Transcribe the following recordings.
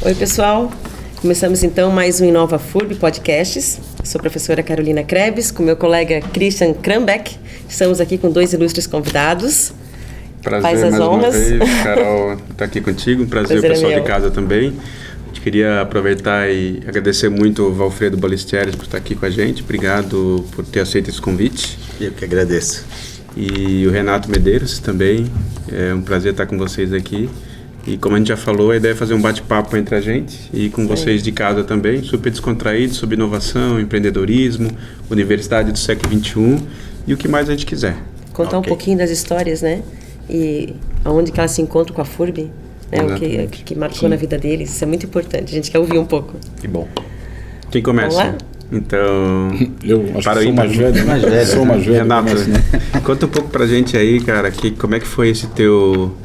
Oi, pessoal. Começamos então mais um Inova FURB Podcasts. Sou a professora Carolina Krebs, com meu colega Christian Krambeck. Estamos aqui com dois ilustres convidados. Prazer Faz as mais honras. uma vez, Carol, estar aqui contigo. Um prazer o pessoal de casa também. A gente queria aproveitar e agradecer muito o Valfredo Ballesteros por estar aqui com a gente. Obrigado por ter aceito esse convite. Eu que agradeço. E o Renato Medeiros também. É um prazer estar com vocês aqui. E como a gente já falou, a ideia é fazer um bate-papo entre a gente e com vocês de casa também, super descontraído, sobre inovação, empreendedorismo, universidade do século XXI e o que mais a gente quiser. Contar um pouquinho das histórias, né? E aonde que elas se encontram com a FURB, né? O que marcou na vida deles. Isso é muito importante. A gente quer ouvir um pouco. Que bom. Quem começa? Vamos lá? Então, eu acho que sou mais velho. Sou mais velho. Renato, conta um pouco pra gente aí, cara, como é que foi esse teu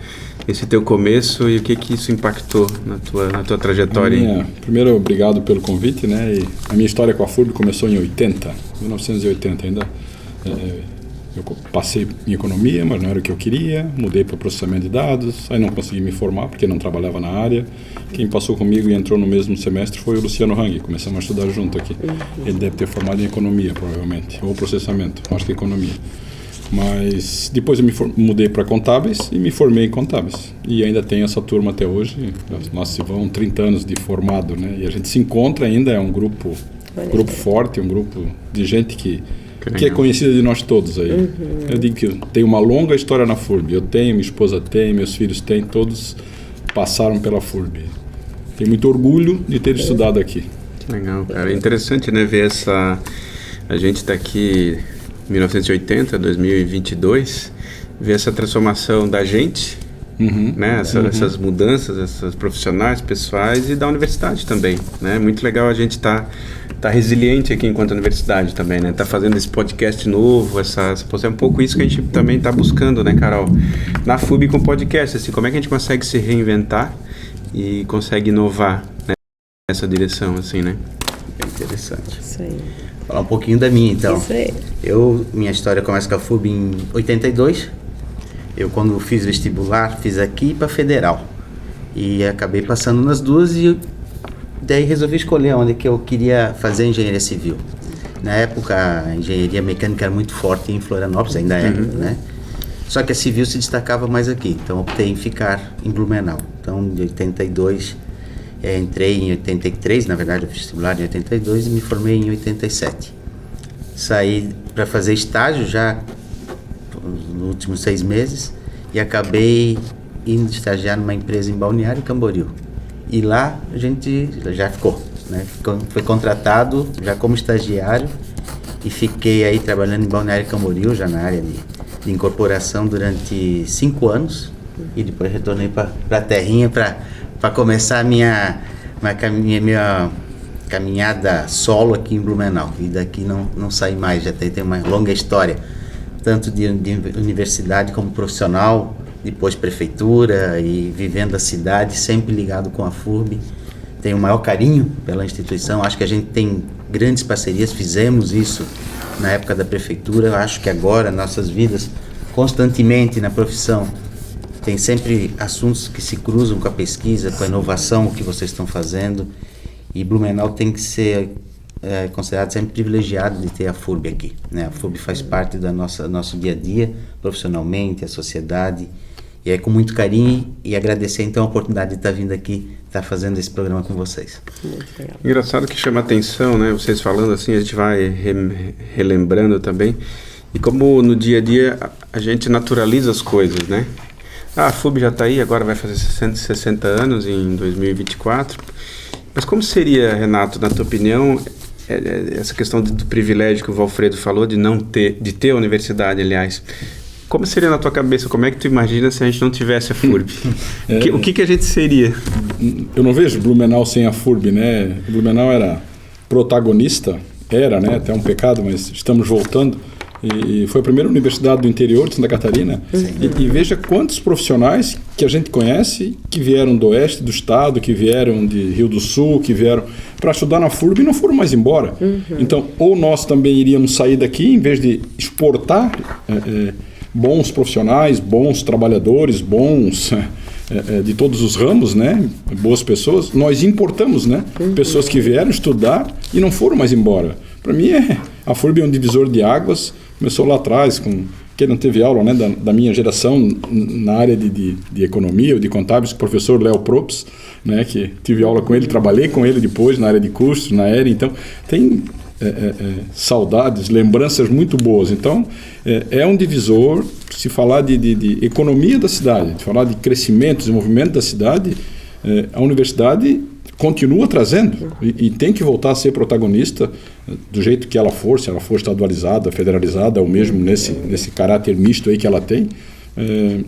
começo e o que isso impactou na tua trajetória? Primeiro, obrigado pelo convite, né? E a minha história com a FURB começou em 1980 ainda. Eu passei em economia, mas não era o que eu queria. Mudei para processamento de dados, aí não consegui me formar porque não trabalhava na área. Quem passou comigo e entrou no mesmo semestre foi o Luciano Hang. Começamos a estudar junto aqui. Ele deve ter formado em economia, provavelmente, ou processamento, acho que economia. Mas depois eu mudei para contábeis e me formei em contábeis. E ainda tenho essa turma até hoje. Nós se vão 30 anos de formado, né? E a gente se encontra ainda, é um grupo forte, um grupo de gente que é conhecida de nós todos aí. Eu digo que tem uma longa história na FURB. Eu tenho, minha esposa tem, meus filhos têm, todos passaram pela FURB. Tenho muito orgulho de ter estudado aqui. Legal, cara. É interessante, né, ver a gente está aqui 1980, 2022, ver essa transformação da gente, né? Essas mudanças, essas profissionais, pessoais e da universidade também, né? Muito legal a gente tá resiliente aqui enquanto universidade também, né? Tá fazendo esse podcast novo, é um pouco isso que a gente também tá buscando, né, Carol? Na FURB com podcast, assim, como é que a gente consegue se reinventar e consegue inovar, né, nessa direção, assim, né? Bem interessante. Isso aí. Falar um pouquinho da minha, então. Isso aí. Minha história começa com a FURB em 82. Eu, quando fiz vestibular, fiz aqui para Federal. E acabei passando nas duas e daí resolvi escolher onde que eu queria fazer engenharia civil. Na época, a engenharia mecânica era muito forte em Florianópolis, ainda é, né? Só que a civil se destacava mais aqui, então optei em ficar em Blumenau. Então, de 82... entrei em 83, na verdade, o vestibular em 82 e me formei em 87. Saí para fazer estágio já nos últimos 6 meses e acabei indo estagiar numa empresa em Balneário Camboriú. E lá a gente já ficou, né? Foi contratado já como estagiário e fiquei aí trabalhando em Balneário Camboriú, já na área de incorporação durante 5 anos e depois retornei para a terrinha para começar a minha caminhada solo aqui em Blumenau. E daqui não saí mais, já tem uma longa história, tanto de universidade como profissional, depois prefeitura e vivendo a cidade, sempre ligado com a FURB. Tenho o maior carinho pela instituição, acho que a gente tem grandes parcerias, fizemos isso na época da prefeitura. Eu acho que agora nossas vidas, constantemente na profissão, tem sempre assuntos que se cruzam com a pesquisa, com a inovação, o que vocês estão fazendo. E Blumenau tem que ser considerado sempre privilegiado de ter a FURB aqui, né? A FURB faz parte do nosso dia a dia, profissionalmente, a sociedade. E é com muito carinho e agradecer então a oportunidade de estar vindo aqui, estar fazendo esse programa com vocês. Muito legal. Engraçado que chama atenção, né? Vocês falando assim, a gente vai relembrando também. E como no dia a dia a gente naturaliza as coisas, né? A FURB já está aí, agora vai fazer 60 anos em 2024. Mas como seria, Renato, na tua opinião, essa questão do privilégio que o Valfredo falou, de ter a universidade, aliás? Como seria na tua cabeça? Como é que tu imagina se a gente não tivesse a FURB? O que a gente seria? Eu não vejo Blumenau sem a FURB, né? Blumenau era protagonista, né? Até um pecado, mas estamos voltando. E foi a primeira universidade do interior de Santa Catarina. E veja quantos profissionais que a gente conhece que vieram do oeste do estado, que vieram de Rio do Sul, que vieram para estudar na FURB e não foram mais embora. Então, ou nós também iríamos sair daqui, em vez de exportar bons profissionais, bons trabalhadores, bons de todos os ramos, né? Boas pessoas. Nós importamos, né? Pessoas que vieram estudar e não foram mais embora. Para mim, a FURB é um divisor de águas. Começou lá atrás, com quem não teve aula, né? Da minha geração, na área de economia ou de contábeis, com o professor Léo Props, né? Que tive aula com ele, trabalhei com ele depois na área de custos, na área. Então, tem saudades, lembranças muito boas. Então, é um divisor. Se falar de economia da cidade, de falar de crescimento, desenvolvimento da cidade, a universidade continua trazendo e tem que voltar a ser protagonista do jeito que ela for, se ela for estadualizada, federalizada, ou mesmo nesse caráter misto aí que ela tem.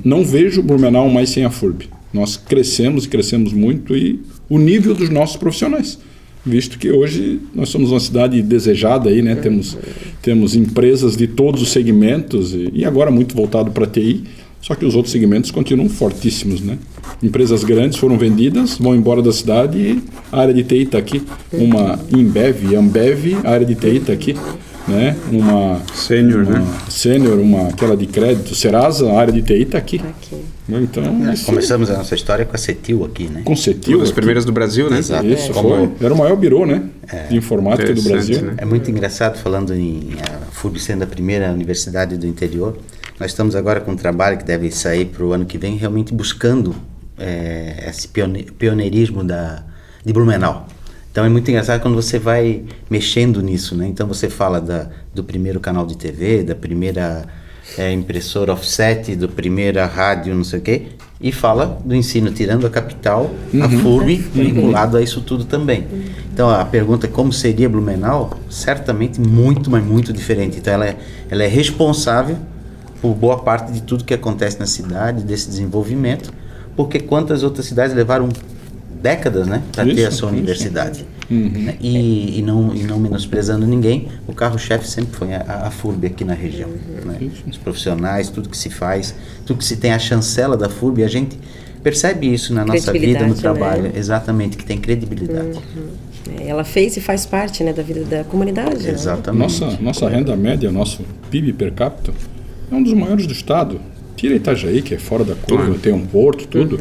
Não vejo Blumenau mais sem a FURB. Nós crescemos e crescemos muito, e o nível dos nossos profissionais, visto que hoje nós somos uma cidade desejada aí, né? Temos empresas de todos os segmentos e agora muito voltado para a TI, só que os outros segmentos continuam fortíssimos, né? Empresas grandes foram vendidas, vão embora da cidade e a área de TI está aqui. Uma Ambev, a área de TI está aqui, né? Uma Sênior, aquela de crédito, Serasa, a área de TI está aqui. Então, começamos a nossa história com a Cetil aqui, né? Com Cetil. Uma das primeiras do Brasil, né? Exato. Isso, era o maior birô, né? De informática do Brasil. Né? É muito engraçado, falando em a FURB sendo a primeira universidade do interior. Nós estamos agora com um trabalho que deve sair para o ano que vem, realmente buscando esse pioneirismo de Blumenau. Então é muito engraçado quando você vai mexendo nisso, né? Então você fala do primeiro canal de TV, da primeira impressora offset, da primeira rádio, não sei o quê, e fala do ensino, tirando a capital, a FURB, vinculado a isso tudo também. Então a pergunta é como seria Blumenau? Certamente muito, mas muito diferente. Então ela é responsável por boa parte de tudo que acontece na cidade, desse desenvolvimento, porque quantas outras cidades levaram décadas, né, para ter a sua universidade. Né? E não menosprezando ninguém, o carro-chefe sempre foi a FURB aqui na região. Né? Os profissionais, tudo que se faz, tudo que se tem a chancela da FURB, a gente percebe isso na nossa vida, no trabalho. Né? Exatamente, que tem credibilidade. Ela fez e faz parte, né, da vida da comunidade. Exatamente. Nossa renda média, nosso PIB per capita, é um dos maiores do estado. Tira Itajaí, que é fora da curva, tem um porto, tudo.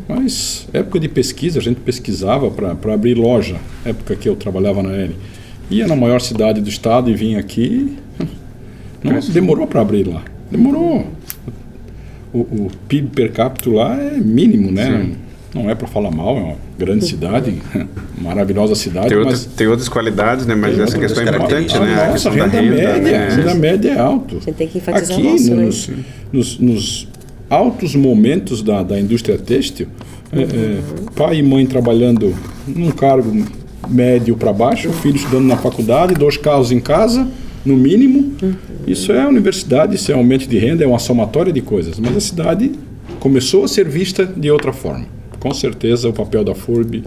Mas, época de pesquisa, a gente pesquisava para abrir loja. Época que eu trabalhava na L. Ia na maior cidade do estado e vinha aqui. Demorou para abrir lá. Demorou. O PIB per capita lá é mínimo, né? Sim. Não é para falar mal, é uma grande cidade, maravilhosa cidade. Tem outras qualidades, né? Mas essa questão é importante, né? A nossa renda média é alta. A gente tem que enfatizar aqui, o nosso, nos altos momentos da indústria têxtil, pai e mãe trabalhando num cargo médio para baixo, filho estudando na faculdade, 2 carros em casa, no mínimo. Isso é a universidade, isso é aumento de renda, é uma somatória de coisas. Mas a cidade começou a ser vista de outra forma. Com certeza o papel da FURB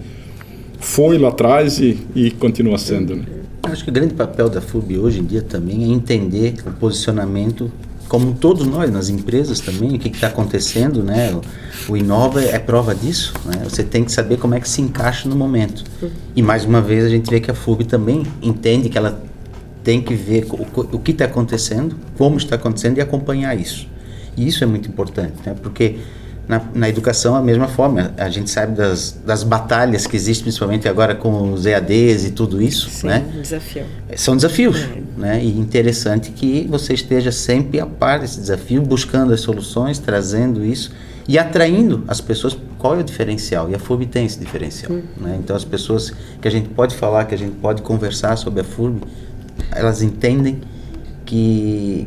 foi lá atrás e continua sendo. Né? Acho que o grande papel da FURB hoje em dia também é entender o posicionamento, como todos nós, nas empresas também, o que está acontecendo, né? O Inova é prova disso, né? Você tem que saber como é que se encaixa no momento. E mais uma vez a gente vê que a FURB também entende que ela tem que ver o que está acontecendo, como está acontecendo e acompanhar isso. E isso é muito importante, né? Porque na educação, a mesma forma, a gente sabe das batalhas que existem, principalmente agora com os EADs e tudo isso. Sim, né? Desafio. São desafios, né? E interessante que você esteja sempre a par desse desafio, buscando as soluções, trazendo isso e atraindo as pessoas. Qual é o diferencial? E a FURB tem esse diferencial. Né? Então, as pessoas que a gente pode falar, que a gente pode conversar sobre a FURB, elas entendem que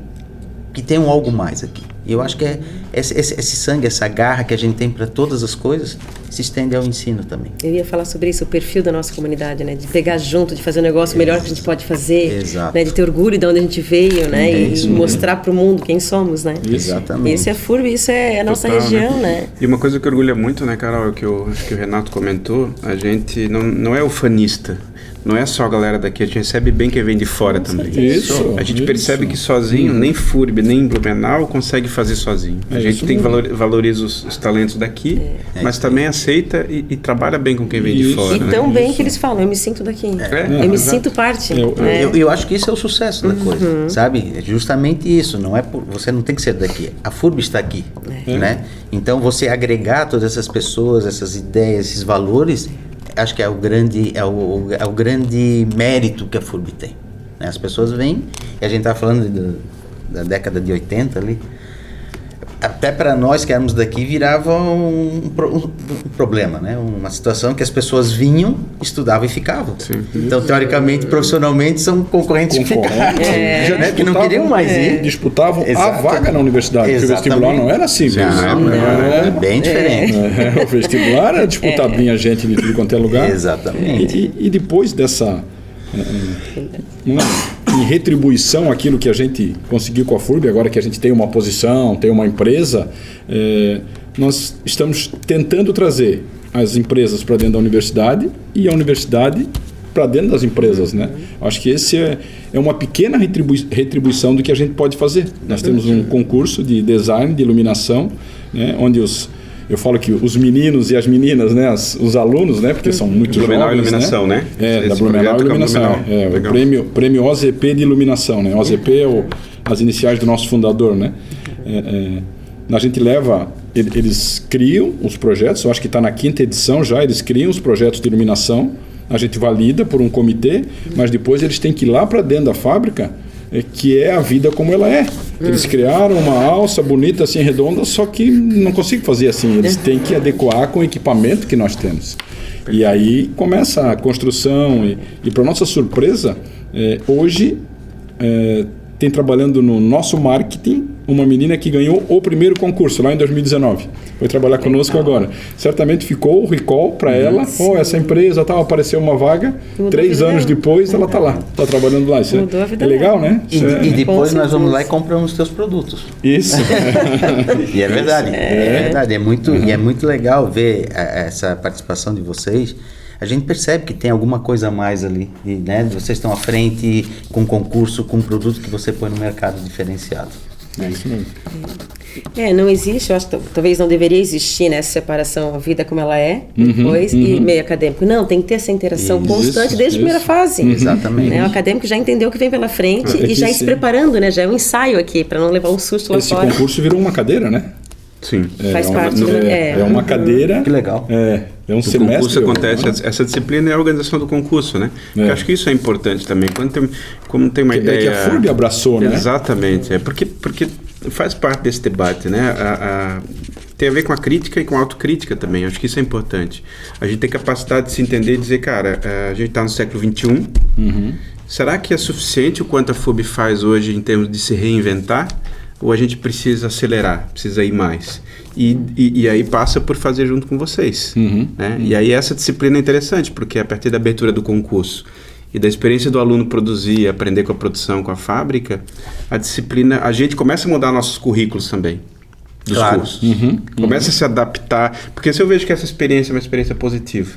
tem algo mais aqui. E eu acho que esse sangue, essa garra que a gente tem para todas as coisas, se estende ao ensino também. Eu ia falar sobre isso, o perfil da nossa comunidade, né? De pegar junto, de fazer um negócio melhor que a gente pode fazer. Exato. Né? De ter orgulho de onde a gente veio, né? E mostrar para o mundo quem somos, né? Exatamente. Isso é FURB, isso é a nossa região, né? E uma coisa que orgulha muito, né, Carol, que o Renato comentou, a gente não é ufanista. não é só a galera daqui, a gente recebe bem quem vem de fora também. Isso. A gente percebe que sozinho, nem FURB, nem Blumenau consegue fazer sozinho. A gente tem valoriza os talentos daqui, mas também aceita e trabalha bem com quem vem de fora. E tão bem que eles falam, eu me sinto daqui. Eu me sinto parte. Eu acho que isso é o sucesso da coisa, sabe? É justamente isso. Não é você não tem que ser daqui. A FURB está aqui, né? Então, você agregar todas essas pessoas, essas ideias, esses valores, acho que é o grande mérito que a FURB tem. Né? As pessoas vêm, e a gente estava falando da década de 80 ali, até para nós que éramos daqui virava um problema, né? Uma situação que as pessoas vinham, estudavam e ficavam. Sim. Então, teoricamente, profissionalmente, são concorrentes né? Que não queriam mais ir. Disputavam a vaga na universidade, porque o vestibular não era assim. Era bem diferente. O vestibular era disputado, vinha gente de tudo quanto é lugar. Exatamente. E depois dessa... em retribuição àquilo que a gente conseguiu com a FURB, agora que a gente tem uma posição, tem uma empresa, nós estamos tentando trazer as empresas para dentro da universidade e a universidade para dentro das empresas, né? Acho que esse é uma pequena retribuição do que a gente pode fazer. Nós temos um concurso de design, de iluminação, né? Onde eu falo que os meninos e as meninas, né, os alunos, né, porque são muito Blumenau jovens, Iluminação, né? Da Blumenau Iluminação. O prêmio OZP de iluminação, né? OZP é as iniciais do nosso fundador, né? A gente leva, eles criam os projetos, eu acho que está na 5ª edição já, eles criam os projetos de iluminação, a gente valida por um comitê, mas depois eles têm que ir lá para dentro da fábrica, que é a vida como ela é. Eles criaram uma alça bonita, assim, redonda, só que não consigo fazer assim. Eles têm que adequar com o equipamento que nós temos. E aí começa a construção. E para nossa surpresa, hoje tem trabalhando no nosso marketing uma menina que ganhou o primeiro concurso lá em 2019. Foi trabalhar conosco agora. Certamente ficou o recall para ela. Essa empresa apareceu uma vaga. 3 anos depois ela está lá. Está trabalhando lá. Isso é legal, né? E depois nós vamos lá e compramos os teus produtos. Isso. E é verdade. É verdade. É muito legal ver essa participação de vocês. A gente percebe que tem alguma coisa a mais ali, né? Vocês estão à frente com um concurso, com um produto que você põe no mercado diferenciado. É isso mesmo. Não existe, eu acho que talvez não deveria existir, né, essa separação, a vida como ela é, depois, e meio acadêmico. Não, tem que ter essa interação constante desde a primeira fase. Exatamente. Né? O acadêmico já entendeu o que vem pela frente e já ir se preparando, né? Já é um ensaio aqui, para não levar um susto lá fora. Esse concurso virou uma cadeira, né? Sim. Faz parte. É uma cadeira. Que legal. É um semestre. O concurso acontece, essa disciplina é a organização do concurso, né? Eu acho que isso é importante também. Como tem uma ideia... que a FURB abraçou, né? Exatamente. Porque faz parte desse debate, né? Tem a ver com a crítica e com a autocrítica também. Acho que isso é importante. A gente tem capacidade de se entender e dizer, cara, a gente está no século XXI. Será que é suficiente o quanto a FURB faz hoje em termos de se reinventar? Ou a gente precisa acelerar, precisa ir mais? E aí passa por fazer junto com vocês. Né? E aí essa disciplina é interessante, porque a partir da abertura do concurso e da experiência do aluno produzir, aprender com a produção, com a fábrica, a disciplina, a gente começa a mudar nossos currículos também, dos cursos. Começa a se adaptar, porque se eu vejo que essa experiência é uma experiência positiva,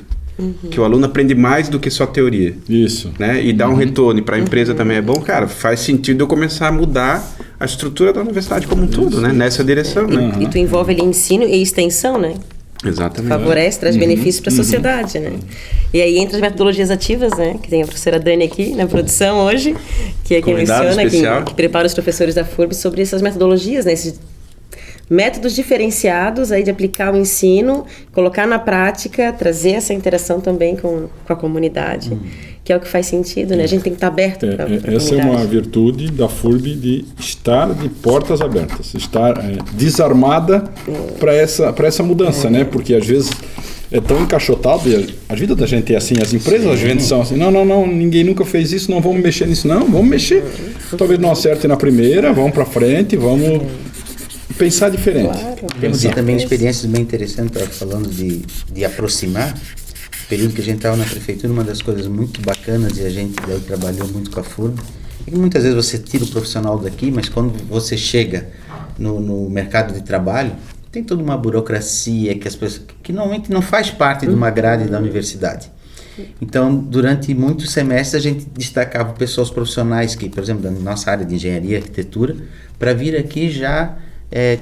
que o aluno aprende mais do que só teoria. Isso. Né? E dá um retorno, para a empresa também é bom, cara, faz sentido eu começar a mudar a estrutura da universidade como um todo, né? Nessa direção. Né? E tu envolve ali ensino e extensão, né? Exatamente. Favorece, traz benefícios para a sociedade, né? E aí entra as metodologias ativas, né? Que tem a professora Dani aqui na produção hoje, que é quem menciona, que prepara os professores da FURB sobre essas metodologias, né? Esses métodos diferenciados aí de aplicar o ensino, colocar na prática, trazer essa interação também com a comunidade, que é o que faz sentido, né? A gente tem que estar aberto para a comunidade. Essa é uma virtude da FURB de estar de portas abertas, estar desarmada para essa mudança, né? Porque às vezes é tão encaixotado, e a vida da gente é assim, as empresas às vezes são assim, não, ninguém nunca fez isso, não vamos mexer nisso, não, vamos mexer. Talvez não acerte na primeira, vamos para frente, vamos pensar diferente. Claro. Temos também experiências bem interessantes, falando de aproximar. No período que a gente estava na prefeitura, uma das coisas muito bacanas, e a gente daí trabalhou muito com a FURB, é que muitas vezes você tira o profissional daqui, mas quando você chega no mercado de trabalho, tem toda uma burocracia que as pessoas, que normalmente não faz parte de uma grade da universidade. Então, durante muitos semestres, a gente destacava pessoas profissionais que, por exemplo, da nossa área de engenharia e arquitetura, para vir aqui já,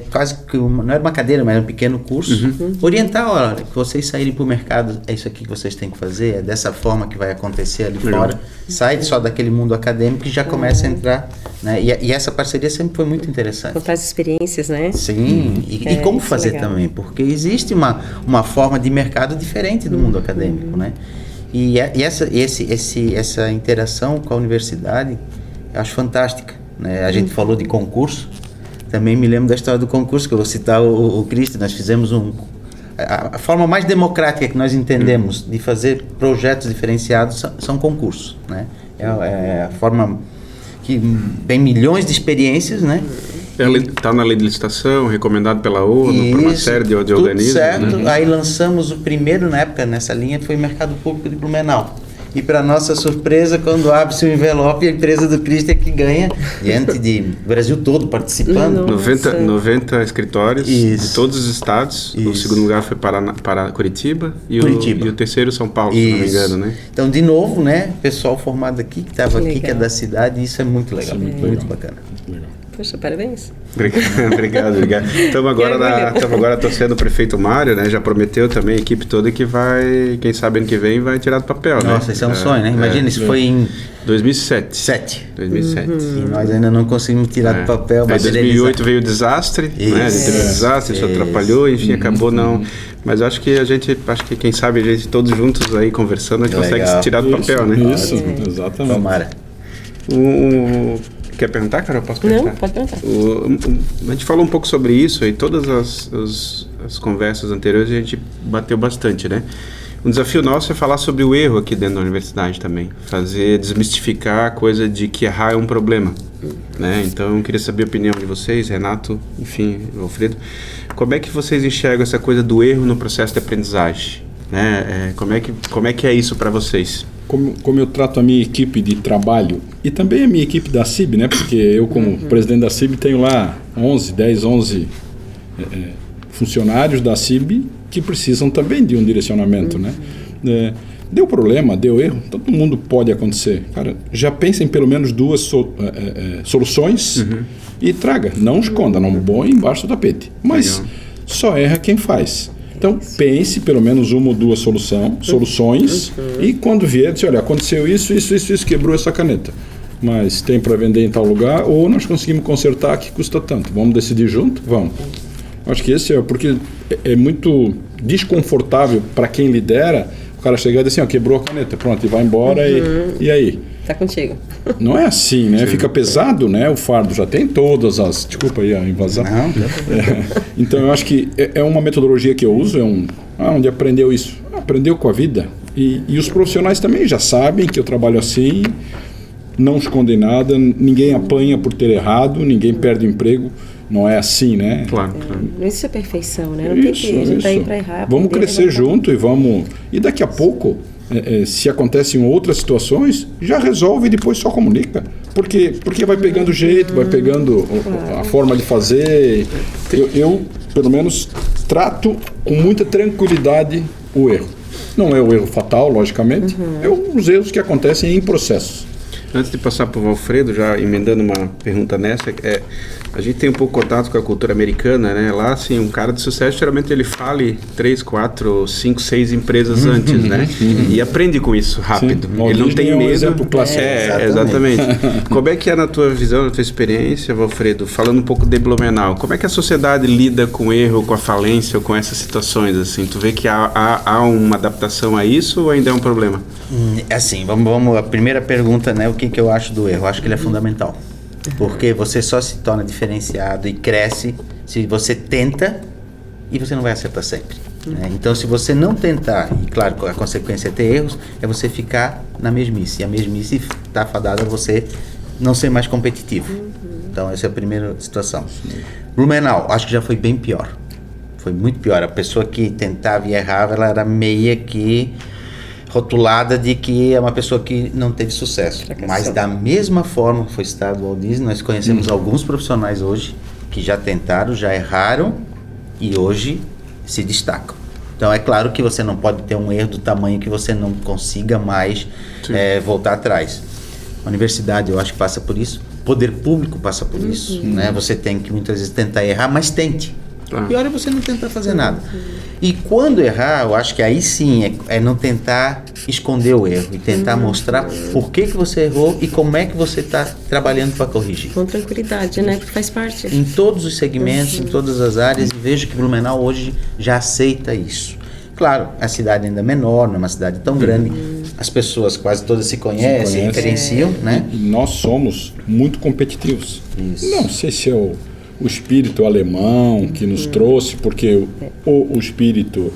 quase que não era uma cadeira, mas era um pequeno curso, orientar, olha, que vocês saírem para o mercado, é isso aqui que vocês têm que fazer, é dessa forma que vai acontecer ali fora. Sai só daquele mundo acadêmico e já começa a entrar, né? E essa parceria sempre foi muito interessante. Contar as experiências, né? Sim, e como fazer também, porque existe uma forma de mercado diferente do mundo acadêmico, né? E essa interação com a universidade, eu acho fantástica, né? A gente falou de concurso, também me lembro da história do concurso, que eu vou citar o Cristo. Nós fizemos a forma mais democrática que nós entendemos de fazer projetos diferenciados são concursos, né? É a forma que tem milhões de experiências, né? Está na lei de licitação, recomendado pela ONU, por uma série de organismos. Certo. Né? Aí lançamos o primeiro, na época, nessa linha, foi o Mercado Público de Blumenau. E para nossa surpresa, quando abre-se o envelope, a empresa do Cristo é que ganha, diante de Brasil todo participando. 90 escritórios de todos os estados. Isso. O segundo lugar foi para Curitiba e o terceiro São Paulo, se não me engano, né? Então, de novo, né, pessoal formado aqui, que estava aqui, que é da cidade, isso é muito legal, muito bacana. Poxa, parabéns. Obrigado. Estamos agora torcendo o prefeito Mário, né? Já prometeu também a equipe toda que vai, quem sabe ano que vem, vai tirar do papel, né? Nossa, isso é um sonho, né? Imagina, isso foi em 2007. 2007. E nós ainda não conseguimos tirar do papel. Em 2008 veio o desastre, né? A gente teve um desastre, isso atrapalhou, enfim, acabou não... Mas acho que quem sabe a gente todos juntos aí conversando, a gente consegue se tirar do papel, né? Isso, exatamente. Tomara. Quer perguntar, Carol? Posso perguntar? Não, pode perguntar. A gente falou um pouco sobre isso e todas as conversas anteriores a gente bateu bastante, né? Um desafio nosso é falar sobre o erro aqui dentro da universidade também. Desmistificar a coisa de que errar é um problema, né? Então, eu queria saber a opinião de vocês, Renato, enfim, Alfredo. Como é que vocês enxergam essa coisa do erro no processo de aprendizagem? Né? Como é que é isso para vocês? Como eu trato a minha equipe de trabalho e também a minha equipe da CIB, né? Porque eu, como presidente da CIB, tenho lá 11 funcionários da CIB que precisam também de um direcionamento, né? Deu problema, deu erro, todo mundo pode acontecer. Cara, já pensa em pelo menos 2 soluções e traga, não esconda, não põe embaixo do tapete. Mas só erra quem faz. Então, pense pelo menos 1 ou 2 soluções e quando vier, diz, olha, aconteceu isso, quebrou essa caneta. Mas tem para vender em tal lugar ou nós conseguimos consertar que custa tanto. Vamos decidir junto? Vamos. Acho que esse porque é muito desconfortável para quem lidera o cara chegar e dizer assim, quebrou a caneta, pronto, e vai embora e aí? Tá contigo. Não é assim, né? Fica pesado, né? O fardo já tem todas as... Desculpa aí a invasão. Então, eu acho que é uma metodologia que eu uso, onde aprendeu isso? Aprendeu com a vida. E os profissionais também já sabem que eu trabalho assim, não escondem nada, ninguém apanha por ter errado, ninguém perde o emprego. Não é assim, né? Claro. Não existe a perfeição, né? Não tem que a gente tá aí para errar. Vamos crescer junto e daqui a pouco... se acontecem outras situações, já resolve e depois só comunica. Porque vai pegando jeito, vai pegando a forma de fazer. Eu, pelo menos, trato com muita tranquilidade o erro. Não é o erro fatal, logicamente, é os erros que acontecem em processos. Antes de passar para o Alfredo, já emendando uma pergunta nessa, a gente tem um pouco contato com a cultura americana, né? Lá, assim, um cara de sucesso, geralmente ele fale 3, 4, 5, 6 exames antes, né? E aprende com isso rápido. Sim. Ele não tem medo. Um exemplo clássico. Exatamente. Como é que é na tua visão, na tua experiência, Alfredo, falando um pouco de Blumenau, como é que a sociedade lida com o erro, com a falência ou com essas situações, assim? Tu vê que há uma adaptação a isso ou ainda é um problema? Assim, vamos a primeira pergunta, né? O que eu acho do erro? Eu acho que ele é fundamental. Porque você só se torna diferenciado e cresce se você tenta e você não vai acertar sempre. Né? Então, se você não tentar, e claro, a consequência é ter erros, é você ficar na mesmice. E a mesmice está fadada a você não ser mais competitivo. Então, essa é a primeira situação. Blumenau, acho que já foi bem pior. Foi muito pior. A pessoa que tentava e errava, ela era meia que... rotulada de que é uma pessoa que não teve sucesso. Mas da mesma forma, foi citado o Walt Disney, nós conhecemos alguns profissionais hoje que já tentaram, já erraram e hoje se destacam. Então é claro que você não pode ter um erro do tamanho que você não consiga mais voltar atrás. A universidade, eu acho que passa por isso. O poder público passa por isso, né? Você tem que muitas vezes tentar errar, mas tente. E olha, você não tenta fazer nada. E quando errar, eu acho que aí sim é não tentar esconder o erro e tentar mostrar por que você errou e como é que você está trabalhando para corrigir. Com tranquilidade, né? Porque faz parte. Em todos os segmentos, em todas as áreas, e vejo que Blumenau hoje já aceita isso. Claro, a cidade ainda é menor, não é uma cidade tão grande, as pessoas quase todas se conhecem, referenciam, né? E nós somos muito competitivos. Isso. Não sei se é o espírito alemão que nos trouxe, porque o espírito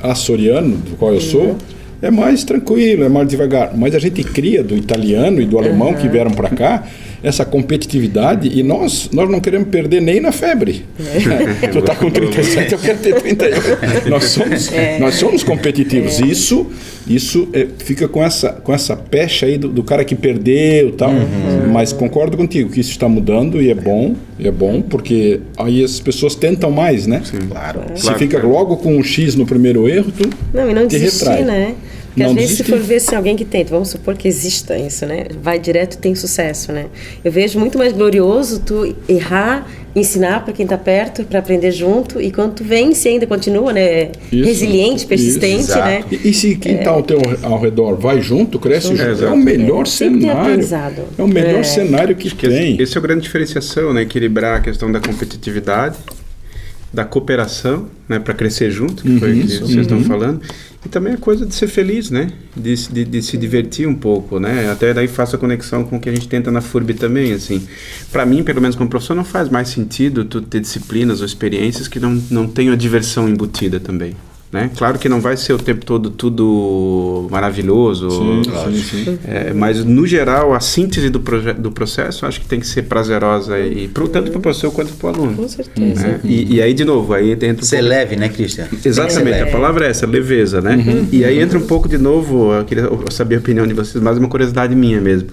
açoriano, do qual eu sou, é mais tranquilo, é mais devagar. Mas a gente cria do italiano e do alemão que vieram para cá essa competitividade e nós não queremos perder nem na febre. Tu tá com 37, eu quero ter 38. Nós somos competitivos. Isso fica com essa pecha aí do cara que perdeu e tal. Mas concordo contigo que isso está mudando e é bom porque aí as pessoas tentam mais, né? Sim, claro. Se fica logo com um X no primeiro erro, tu e não te desistir, retrai. né? Porque Não às vezes desistir. se for ver se alguém que tenta, vamos supor que exista isso, né? Vai direto e tem sucesso, né? Eu vejo muito mais glorioso tu errar, ensinar para quem está perto, para aprender junto, e quando tu vence ainda continua, né? Isso, resiliente, persistente, isso, né? E se quem está ao redor vai junto, cresce junto, é o melhor Sempre tem cenário. aprendizado. É o melhor cenário que tem. Esse é a grande diferenciação, né? Equilibrar a questão da competitividade, da cooperação, né? Para crescer junto, que foi o que vocês estão falando. E também a coisa de ser feliz, né? De se divertir um pouco, né? Até daí faço a conexão com o que a gente tenta na FURB também, assim. Para mim, pelo menos como professor, não faz mais sentido tu ter disciplinas ou experiências que não tenham a diversão embutida também, né? Claro que não vai ser o tempo todo tudo maravilhoso, Sim. mas no geral a síntese do processo acho que tem que ser prazerosa tanto para o professor quanto para o aluno. Com certeza. Né? E aí de novo, aí entra Ser leve, né, Cristian? Exatamente, a palavra é essa, leveza, né? E aí entra um pouco de novo, eu queria saber a opinião de vocês, mais uma curiosidade minha mesmo.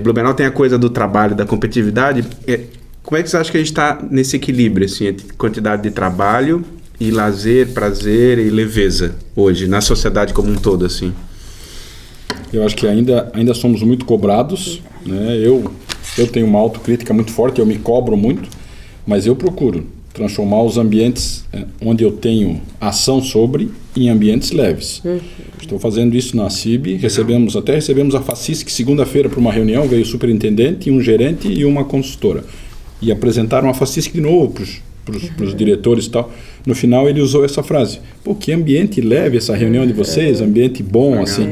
Blumenau tem a coisa do trabalho, da competitividade. Como é que você acha que a gente está nesse equilíbrio, assim, entre quantidade de trabalho e lazer, prazer e leveza hoje, na sociedade como um todo, assim? Eu acho que ainda somos muito cobrados, né? Eu tenho uma autocrítica muito forte, eu me cobro muito, mas eu procuro transformar os ambientes onde eu tenho ação sobre em ambientes leves. Estou fazendo isso na CIB, recebemos a FACISC segunda-feira para uma reunião, veio o superintendente, um gerente e uma consultora. E apresentaram a FACISC de novo para os diretores e tal. No final ele usou essa frase: pô, que ambiente leve essa reunião de vocês, ambiente bom, assim.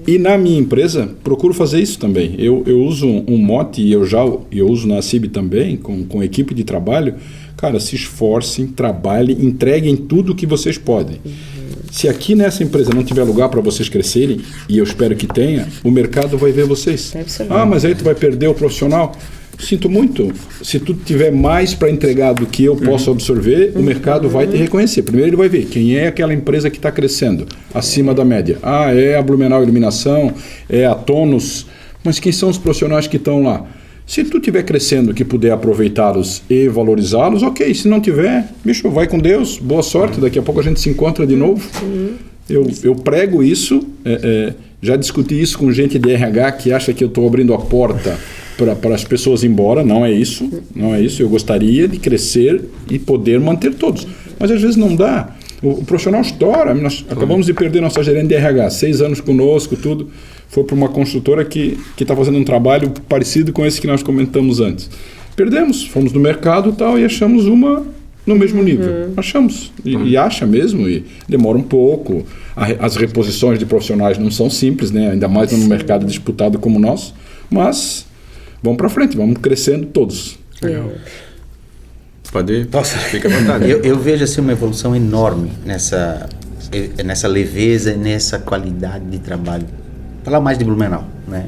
E na minha empresa procuro fazer isso também. Eu uso um mote e eu uso na CIB também, com equipe de trabalho. Cara, se esforcem, trabalhem, entreguem tudo o que vocês podem. Se aqui nessa empresa não tiver lugar para vocês crescerem, e eu espero que tenha, o mercado vai ver vocês. Mas aí tu vai perder o profissional. Sinto muito. Se tu tiver mais para entregar do que eu posso absorver, o mercado vai te reconhecer. Primeiro ele vai ver quem é aquela empresa que está crescendo acima da média. É a Blumenau Iluminação, é a Tonos, mas quem são os profissionais que estão lá? Se tu estiver crescendo, que puder aproveitá-los e valorizá-los, ok. Se não tiver, bicho, vai com Deus, boa sorte, daqui a pouco a gente se encontra de novo. Eu prego isso, já discuti isso com gente de RH que acha que eu estou abrindo a porta para as pessoas ir embora. Não é isso. Eu gostaria de crescer e poder manter todos. Mas às vezes não dá. O profissional estoura. Nós acabamos de perder nossa gerente de RH, 6 anos conosco, tudo. Foi para uma construtora que está fazendo um trabalho parecido com esse que nós comentamos antes. Perdemos, fomos no mercado e tal, e achamos uma no mesmo nível. Achamos. E acha mesmo, e demora um pouco. As reposições de profissionais não são simples, né? Ainda mais num mercado disputado como o nosso. Mas vamos para frente, vamos crescendo todos. Legal. Pode? Posso? Fica à vontade. Eu vejo assim uma evolução enorme nessa leveza e nessa qualidade de trabalho. Falar mais de Blumenau, né?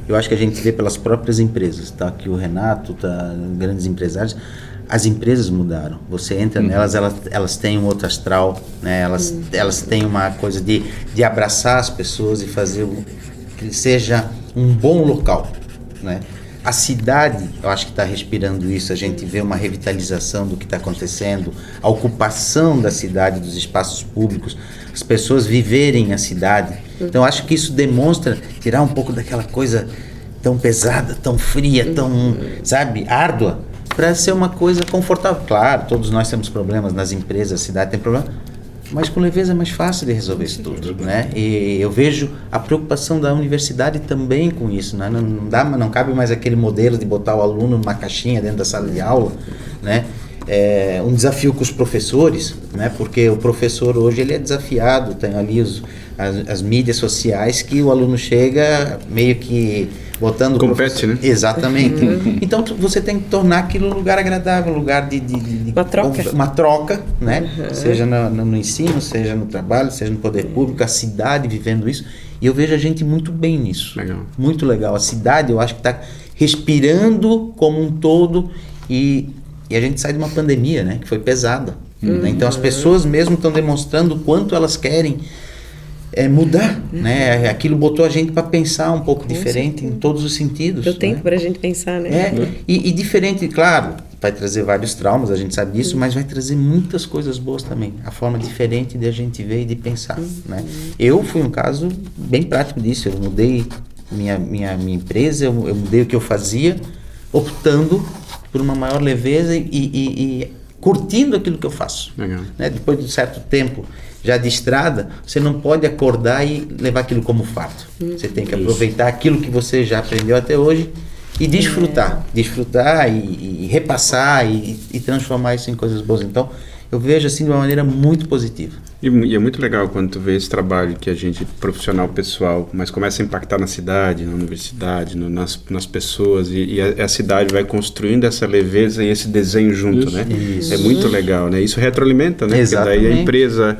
Eu acho que a gente vê pelas próprias empresas, tá? Que o Renato, tá? Grandes empresários, as empresas mudaram. Você entra nelas, elas têm um outro astral, né? Elas têm uma coisa de abraçar as pessoas e fazer que seja um bom local, né? A cidade, eu acho que está respirando isso, a gente vê uma revitalização do que está acontecendo, a ocupação da cidade, dos espaços públicos, as pessoas viverem a cidade. Então, eu acho que isso demonstra tirar um pouco daquela coisa tão pesada, tão fria, tão, sabe, árdua, para ser uma coisa confortável. Claro, todos nós temos problemas nas empresas, a cidade tem problema, mas com leveza é mais fácil de resolver isso tudo, né? E eu vejo a preocupação da universidade também com isso, né? Não cabe mais aquele modelo de botar o aluno numa caixinha dentro da sala de aula, né? É um desafio com os professores, né? Porque o professor hoje ele é desafiado, tem ali as mídias sociais que o aluno chega meio que botando... Compete, né? Exatamente. Então você tem que tornar aquilo um lugar agradável, um lugar de uma troca, né? Seja no ensino, seja no trabalho, seja no poder público, a cidade vivendo isso. E eu vejo a gente muito bem nisso. Legal. Muito legal. A cidade, eu acho que está respirando como um todo e a gente sai de uma pandemia, né? Que foi pesada. Né? Então as pessoas mesmo estão demonstrando o quanto elas querem mudar, né? Aquilo botou a gente para pensar um pouco diferente em todos os sentidos. Deu tempo para a gente pensar, né? E diferente, claro, vai trazer vários traumas, a gente sabe disso, mas vai trazer muitas coisas boas também. A forma diferente de a gente ver e de pensar, né? Eu fui um caso bem prático disso. Eu mudei minha empresa, eu mudei o que eu fazia, optando por uma maior leveza e curtindo aquilo que eu faço. Né? Depois de um certo tempo já de estrada, você não pode acordar e levar aquilo como fato. Você tem que aproveitar aquilo que você já aprendeu até hoje e desfrutar e repassar e transformar isso em coisas boas. Então, eu vejo assim de uma maneira muito positiva. E é muito legal quando tu vê esse trabalho que a gente, profissional, pessoal, mas começa a impactar na cidade, na universidade, nas pessoas, e a cidade vai construindo essa leveza e esse desenho junto, né? Isso. É muito legal, né? Isso retroalimenta, né? Exatamente. Porque daí a empresa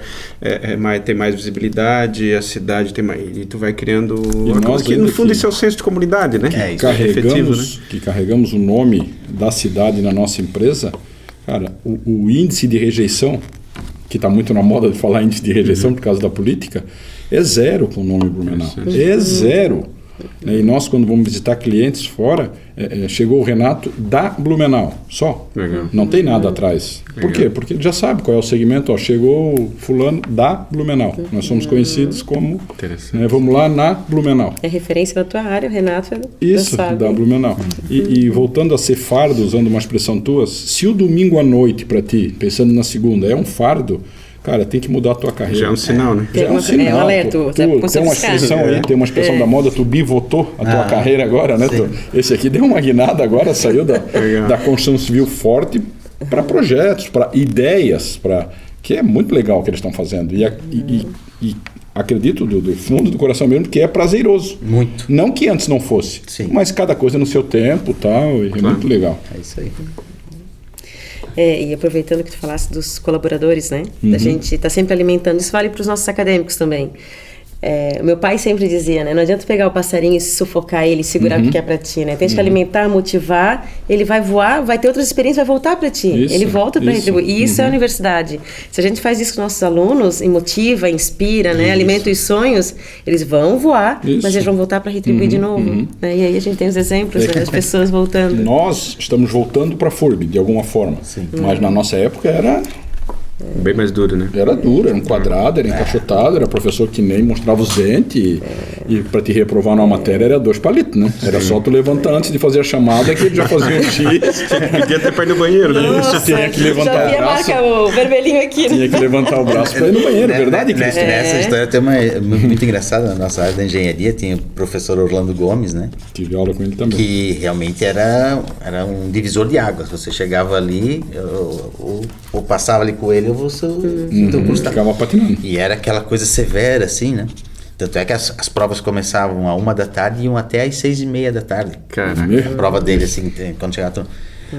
tem mais visibilidade, a cidade tem mais... E tu vai criando... Que, no fundo, esse é o senso de comunidade, né? Carregamos o nome da cidade na nossa empresa. Cara, o índice de rejeição, que está muito na moda de falar índice de rejeição por causa da política, é zero com o nome Blumenau. É zero. E nós, quando vamos visitar clientes fora, chegou o Renato da Blumenau, só. Legal. Não tem nada atrás. Por quê? Porque ele já sabe qual é o segmento. Chegou o fulano da Blumenau. Nós somos conhecidos como... vamos lá na Blumenau. É referência da tua área, o Renato. Isso, da Blumenau. E voltando a ser fardo, usando uma expressão tua, se o domingo à noite para ti, pensando na segunda, é um fardo, cara, tem que mudar a tua carreira. Já é um sinal, né? Já é um sinal. É um alerta. Tem uma expressão aí, tem uma expressão da moda, tu bivotou a tua carreira agora, né? Esse aqui deu uma guinada agora, saiu da construção civil forte para projetos, para ideias, que é muito legal o que eles estão fazendo. E acredito do fundo do coração mesmo que é prazeroso. Muito. Não que antes não fosse, mas cada coisa no seu tempo, tal, e é muito legal. É isso aí. E aproveitando que tu falasse dos colaboradores, né? A gente está sempre alimentando. Isso vale para os nossos acadêmicos também. O meu pai sempre dizia, né? Não adianta pegar o passarinho e sufocar ele, segurar porque é para ti, né? Tem que alimentar, motivar, ele vai voar, vai ter outras experiências, vai voltar para ti. Ele volta para retribuir. E isso é a universidade. Se a gente faz isso com nossos alunos, motiva, inspira, né? Alimenta os sonhos, eles vão voar, mas eles vão voltar para retribuir de novo. Né? E aí a gente tem os exemplos das pessoas voltando. Nós estamos voltando para a FURB, de alguma forma. Mas na nossa época era... Bem mais duro, né? Era duro, era um quadrado, era encaixotado, era professor que nem mostrava os dentes e para te reprovar numa matéria era 2 palitos, né? Era só tu levantar antes de fazer a chamada que ele já fazia um X. Podia ter para ir no banheiro, né? Nossa, você tinha que levantar o braço. Marca o vermelhinho aqui. Tinha que levantar o braço para ir no banheiro, verdade, Cristian? Nessa história tem uma muito engraçada na nossa área da engenharia, tinha o professor Orlando Gomes, né? Tive aula com ele também. Que realmente era um divisor de águas. Você chegava ali, ou passava ali com ele, ficava patinando. E era aquela coisa severa, assim, né? Tanto é que as provas começavam à 1h e iam até às 6h30. Caraca. A prova dele, assim, quando chegava...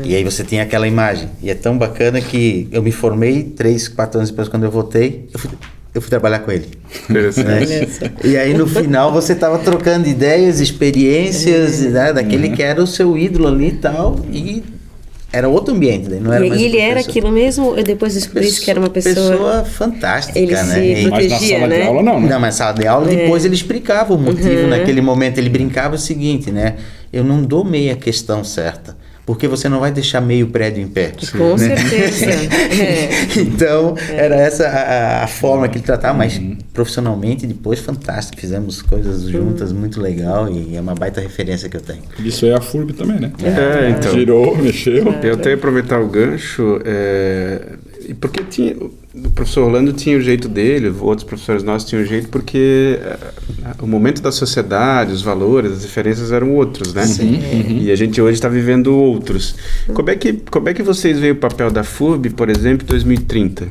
E aí você tinha aquela imagem. E é tão bacana que eu me formei 3, 4 anos depois, quando eu voltei, eu fui trabalhar com ele. Né? E aí no final você estava trocando ideias, experiências, né? Daquele que era o seu ídolo ali e tal, e era outro ambiente, não era mais. E ele era aquilo mesmo, eu depois descobri que era uma pessoa fantástica, ele né? se protegia, mas na sala né? de aula não, né? Não, mas na sala de aula depois ele explicava o motivo, naquele momento ele brincava o seguinte, né? eu não dou meia questão certa, porque você não vai deixar meio prédio em pé. Com certeza. Então, era essa a forma que ele tratava, mas profissionalmente, depois, fantástico. Fizemos coisas juntas, muito legal, e é uma baita referência que eu tenho. Isso é a FURB também, né? Então. Girou, mexeu. Eu até aproveitar o gancho, porque o professor Orlando tinha o jeito dele, outros professores nossos tinham o jeito, porque o momento da sociedade, os valores, as diferenças eram outros, né? Sim. E a gente hoje está vivendo outros. Como é que vocês veem o papel da FURB, por exemplo, em 2030?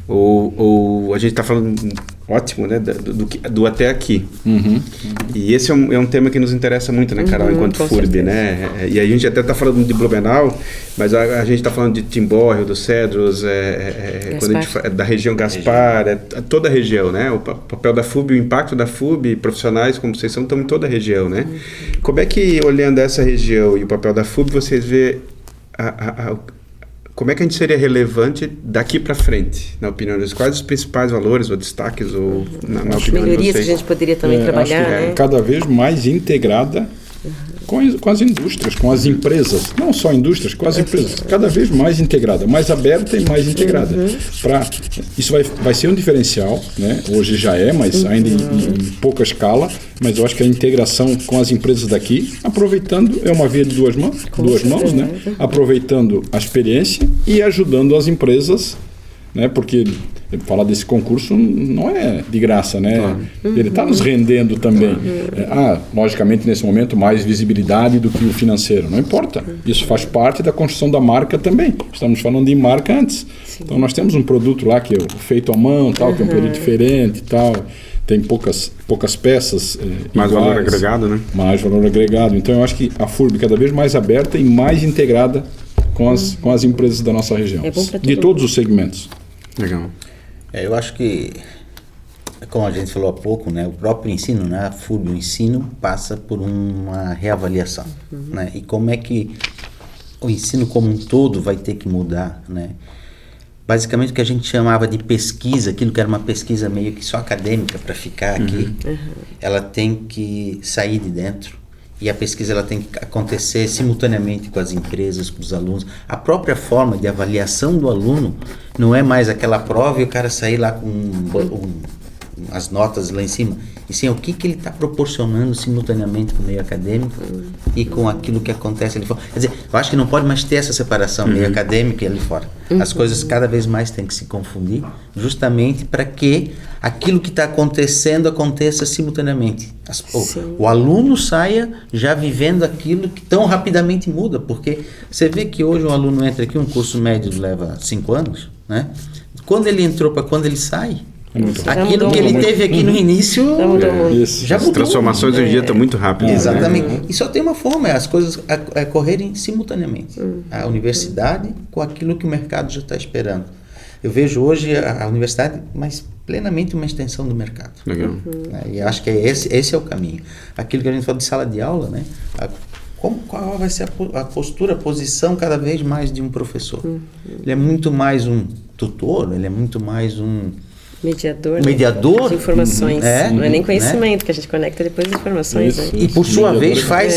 Ou a gente está falando, ótimo, né, do até aqui. E esse é um tema que nos interessa muito, né, Carol, enquanto FURB, né? E a gente até está falando de Blumenau, mas a gente está falando de Timbó, Rio dos Cedros, quando a gente fala da região Gaspar, toda a região, né? O papel da FURB, o impacto da FURB, profissionais como vocês são, estão em toda a região, né? Como é que, olhando essa região e o papel da FURB, vocês vê como é que a gente seria relevante daqui para frente, na opinião de vocês? Quais os principais valores ou destaques, ou na opinião de vocês? Melhorias que a gente poderia também trabalhar, acho que né? Cada vez mais integrada com as indústrias, com as empresas. Não só indústrias, com as empresas. Cada vez mais integrada, mais aberta e mais integrada. Isso vai ser um diferencial, né? Hoje já é, mas ainda em pouca escala. Mas eu acho que a integração com as empresas daqui, aproveitando, é uma via de duas mãos, né? Aproveitando a experiência e ajudando as empresas, né? Porque falar desse concurso não é de graça, né? Ele está nos rendendo também. Logicamente, nesse momento, mais visibilidade do que o financeiro. Não importa. Isso faz parte da construção da marca também. Estamos falando de marca antes. Sim. Então, nós temos um produto lá que é feito à mão, tal, que é um produto diferente e tal. Tem poucas peças. Mais valor agregado, né? Mais valor agregado. Então, eu acho que a FURB cada vez mais aberta e mais integrada com as empresas da nossa região. É bom pra de todos os segmentos. Legal. Eu acho que, como a gente falou há pouco, né, o próprio ensino, né, a FURB, o ensino passa por uma reavaliação. Né, e como é que o ensino como um todo vai ter que mudar, né? Basicamente o que a gente chamava de pesquisa, aquilo que era uma pesquisa meio que só acadêmica para ficar aqui, ela tem que sair de dentro. E a pesquisa ela tem que acontecer simultaneamente com as empresas, com os alunos. A própria forma de avaliação do aluno não é mais aquela prova e o cara sair lá com as notas lá em cima. E sim, o que ele está proporcionando simultaneamente com o meio acadêmico e com aquilo que acontece ali fora. Quer dizer, eu acho que não pode mais ter essa separação meio acadêmico e ali fora. As coisas cada vez mais têm que se confundir, justamente para que aquilo que está acontecendo aconteça simultaneamente. O aluno saia já vivendo aquilo que tão rapidamente muda, porque você vê que hoje um aluno entra aqui, um curso médio leva 5 anos, né? Quando ele entrou para quando ele sai, aquilo que ele teve aqui no início já mudou. As transformações hoje em dia estão muito rápidas. Exatamente. Né? E só tem uma forma, as coisas correrem simultaneamente. A universidade com aquilo que o mercado já está esperando. Eu vejo hoje a universidade mais plenamente uma extensão do mercado. Legal. E acho que esse é o caminho. Aquilo que a gente falou de sala de aula, né? Qual vai ser a postura, a posição cada vez mais de um professor? Ele é muito mais um tutor, ele é muito mais um mediador de informações. Não é nem conhecimento, que a gente conecta depois as informações. Né? E por sua vez faz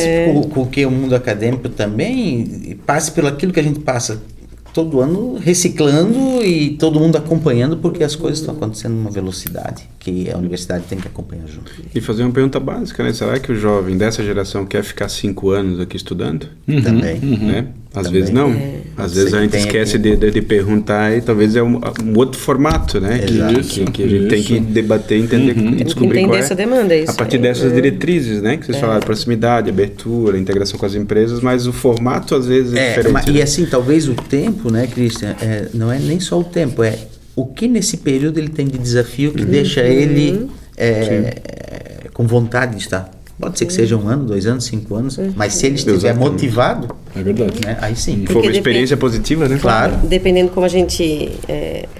com que o mundo acadêmico também passe pelo aquilo que a gente passa todo ano, reciclando e todo mundo acompanhando, porque as coisas estão acontecendo numa velocidade que a universidade tem que acompanhar junto. E fazer uma pergunta básica, né? Será que o jovem dessa geração quer ficar 5 anos aqui estudando? Também. Né? Às vezes não. Às vezes a gente esquece de perguntar e talvez é um outro formato, né? Que a gente tem que debater, entender e descobrir qual é essa demanda, isso. A partir dessas diretrizes, né? Que vocês falaram, proximidade, abertura, integração com as empresas, mas o formato às vezes é diferente. E assim, talvez o tempo, né, Christian, não é nem só o tempo, é o que nesse período ele tem de desafio que deixa ele com vontade de estar. Pode ser que seja 1 ano, 2 anos, 5 anos, mas se ele estiver motivado, é verdade. Né, aí sim. For uma experiência positiva, né? Claro. Dependendo como a gente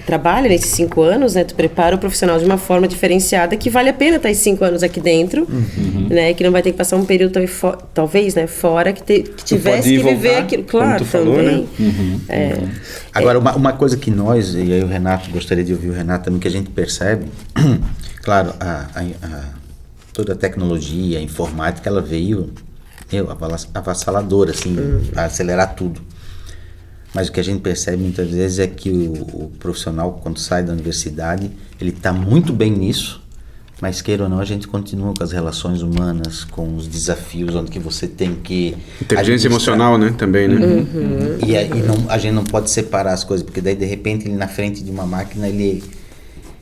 trabalha nesses 5 anos, né, tu prepara o profissional de uma forma diferenciada que vale a pena estar esses 5 anos aqui dentro, né, que não vai ter que passar um período talvez, né, fora que tivesse que viver aquilo. Claro, também. Né? Agora, uma coisa que nós, e aí o Renato, gostaria de ouvir o Renato também, que a gente percebe, claro, toda a tecnologia, a informática, ela veio avassalador, assim, para acelerar tudo. Mas o que a gente percebe muitas vezes é que o profissional, quando sai da universidade, ele está muito bem nisso, mas queira ou não, a gente continua com as relações humanas, com os desafios, onde que você tem que... Inteligência emocional, né? Também, né? E a gente não pode separar as coisas, porque daí, de repente, ele na frente de uma máquina, ele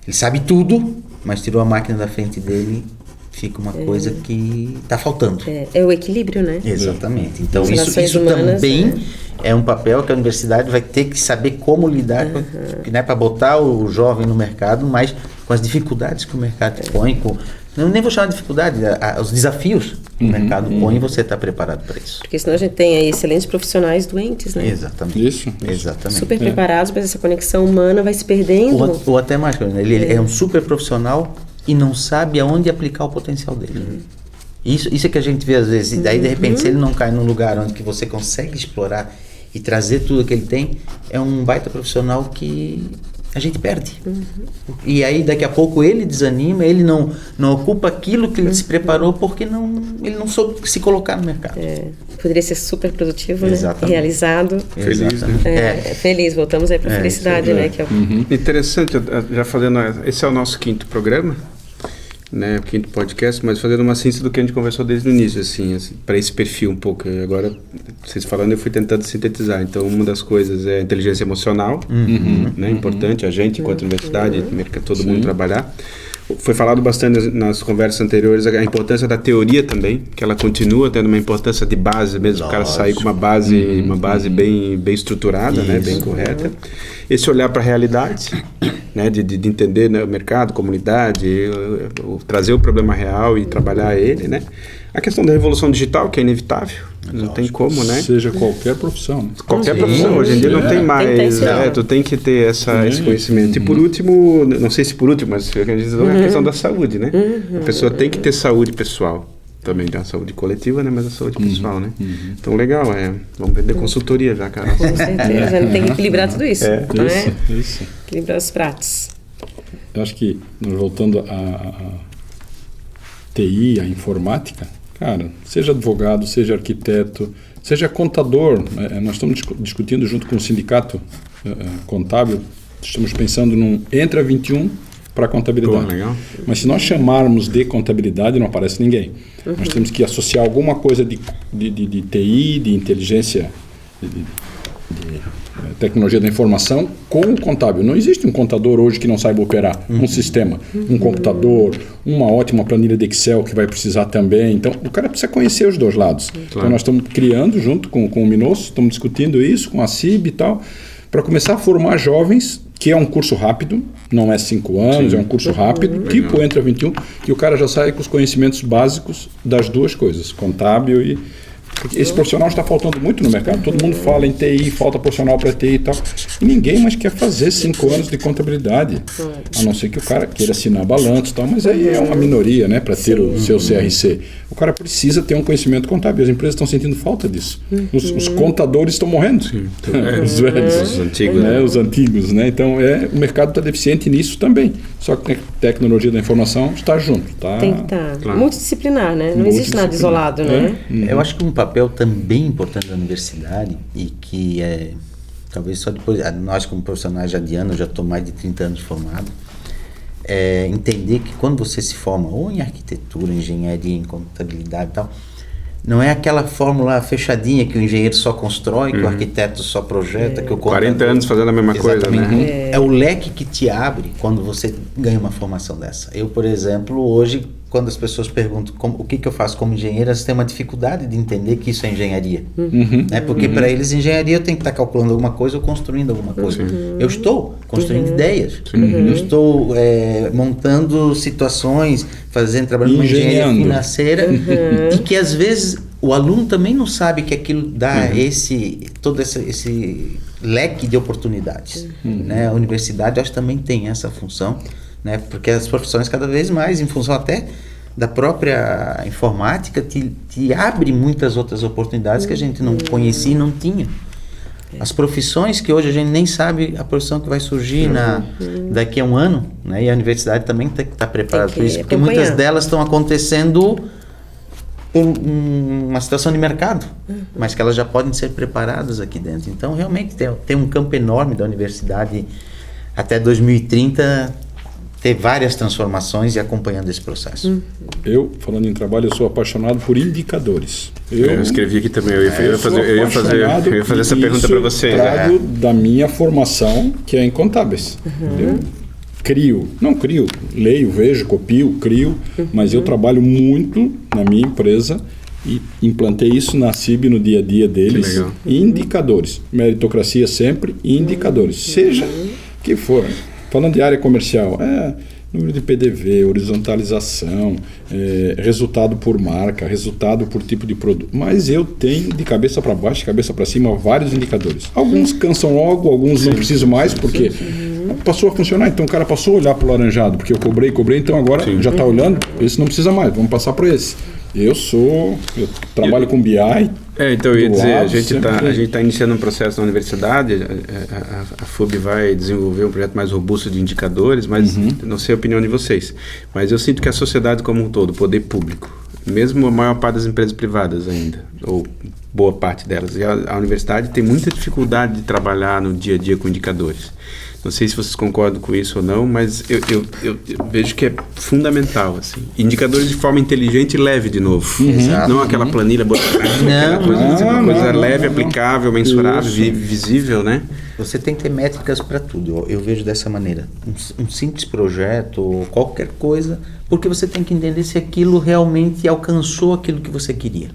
sabe tudo, mas tirou a máquina da frente dele, fica uma coisa que está faltando. É o equilíbrio, né? Exatamente. Então, isso humanas, também é um papel que a universidade vai ter que saber como lidar, né, para botar o jovem no mercado, mas com as dificuldades que o mercado põe, nem vou chamar de dificuldade, os desafios que o mercado põe, e você está preparado para isso. Porque senão a gente tem aí excelentes profissionais doentes, né? Exatamente. Isso. Exatamente. Super preparados, mas essa conexão humana vai se perdendo. Ou até mais, ele é um super profissional e não sabe aonde aplicar o potencial dele. Isso é que a gente vê às vezes. E daí, de repente, se ele não cai num lugar onde que você consegue explorar e trazer tudo que ele tem, é um baita profissional que a gente perde. E aí, daqui a pouco, ele desanima, ele não ocupa aquilo que ele se preparou porque ele não soube se colocar no mercado. Poderia ser super produtivo, Exatamente. né? Realizado. Feliz, né? Feliz, voltamos aí para a felicidade, né? Que é Interessante, já fazendo... Esse é o nosso 5º programa, né, o 5º podcast, mas fazendo uma síntese do que a gente conversou desde o início, assim para esse perfil um pouco. Agora, vocês falando, eu fui tentando sintetizar. Então, uma das coisas é a inteligência emocional, né, importante, a gente, enquanto universidade, todo mundo trabalhar. Foi falado bastante nas conversas anteriores a importância da teoria também, que ela continua tendo uma importância de base mesmo, o cara sair com uma base bem estruturada, né, bem correta. Esse olhar para a realidade, né, de entender, né, o mercado, comunidade, trazer o problema real e trabalhar ele, né. A questão da revolução digital, que é inevitável, não tem como, né? Seja qualquer profissão. Né? Qualquer profissão, hoje em dia não tem mais, tu tem que ter esse conhecimento. E por último, não sei se por último, mas a questão da saúde, né? A pessoa tem que ter saúde pessoal. Também tem a saúde coletiva, né? Mas a saúde pessoal, né? Então, legal, vamos vender consultoria já, cara. Com certeza, tem que equilibrar tudo isso, né? Isso. Equilibrar os pratos. Eu acho que, voltando a TI, a informática, cara, seja advogado, seja arquiteto, seja contador, nós estamos discutindo junto com o sindicato contábil, estamos pensando num Entra 21 para contabilidade. Legal. Mas se nós chamarmos de contabilidade, não aparece ninguém. Nós temos que associar alguma coisa de TI, de inteligência, de tecnologia da informação com o contábil. Não existe um contador hoje que não saiba operar um sistema, um computador, uma ótima planilha de Excel que vai precisar também. Então, o cara precisa conhecer os dois lados. Claro. Então, nós estamos criando junto com o Minosso, estamos discutindo isso com a CIB e tal, para começar a formar jovens, que é um curso rápido, não é 5 anos, é um curso rápido, tipo Entra 21, que o cara já sai com os conhecimentos básicos das duas coisas, contábil e... Esse profissional está faltando muito no mercado. Todo mundo fala em TI, falta profissional para TI e tal. E ninguém mais quer fazer 5 anos de contabilidade. A não ser que o cara queira assinar balanço e tal, mas aí é uma minoria, né, para ter o seu CRC. O cara precisa ter um conhecimento contábil. As empresas estão sentindo falta disso. Os contadores estão morrendo. Os velhos. Os antigos. Né? Os antigos, né? Então, o mercado está deficiente nisso também. Só que a tecnologia da informação está junto. Tem que estar multidisciplinar, né? Não existe nada isolado, né? Eu acho que um papel também importante da universidade e que talvez só depois, nós como profissionais já de ano, eu já estou mais de 30 anos formado, é entender que quando você se forma ou em arquitetura, engenharia, em contabilidade e tal, não é aquela fórmula fechadinha que o engenheiro só constrói, que o arquiteto só projeta, que o contador... 40 anos fazendo a mesma coisa, né? É o leque que te abre quando você ganha uma formação dessa. Eu, por exemplo, hoje, quando as pessoas perguntam o que eu faço como engenheiro, elas têm uma dificuldade de entender que isso é engenharia. Né? Porque para eles, engenharia, eu tenho que estar calculando alguma coisa ou construindo alguma coisa. Eu estou construindo ideias. Eu estou montando situações, trabalhando uma engenharia financeira, e que às vezes o aluno também não sabe que aquilo dá todo esse leque de oportunidades. Né? A universidade, eu acho, também tem essa função, né? Porque as profissões cada vez mais, em função até da própria informática, te abre muitas outras oportunidades que a gente não conhecia e não tinha. As profissões que hoje a gente nem sabe a profissão que vai surgir daqui a um ano, né? E a universidade também está preparada para isso, porque muitas delas estão acontecendo por uma situação de mercado, mas que elas já podem ser preparadas aqui dentro. Então, realmente, tem um campo enorme da universidade até 2030 ter várias transformações e acompanhando esse processo. Eu, falando em trabalho, eu sou apaixonado por indicadores. Eu escrevi aqui também, eu ia fazer essa pergunta para você. Eu trago da minha formação, que é em contábeis. Eu leio, vejo, copio, crio, mas eu trabalho muito na minha empresa e implantei isso na CIB no dia a dia deles. Indicadores, meritocracia sempre, indicadores, seja que for. Falando de área comercial, número de PDV, horizontalização, resultado por marca, resultado por tipo de produto. Mas eu tenho de cabeça para baixo, de cabeça para cima, vários indicadores. Alguns cansam logo, alguns não preciso mais, porque passou a funcionar. Então o cara passou a olhar para o laranjado, porque eu cobrei, então agora já está olhando, esse não precisa mais, vamos passar para esse. Eu trabalho com BI. Então eu ia dizer, a gente está iniciando um processo na universidade, a FURB vai desenvolver um projeto mais robusto de indicadores, mas não sei a opinião de vocês, mas eu sinto que a sociedade como um todo, o poder público, mesmo a maior parte das empresas privadas ainda, ou boa parte delas, e a universidade tem muita dificuldade de trabalhar no dia a dia com indicadores. Não sei se vocês concordam com isso ou não, mas eu vejo que é fundamental, assim. Indicadores de forma inteligente e leve, de novo. Não aquela planilha burocrática, uma coisa leve, aplicável, mensurável, visível, né? Você tem que ter métricas para tudo, eu vejo dessa maneira. Um simples projeto, ou qualquer coisa, porque você tem que entender se aquilo realmente alcançou aquilo que você queria.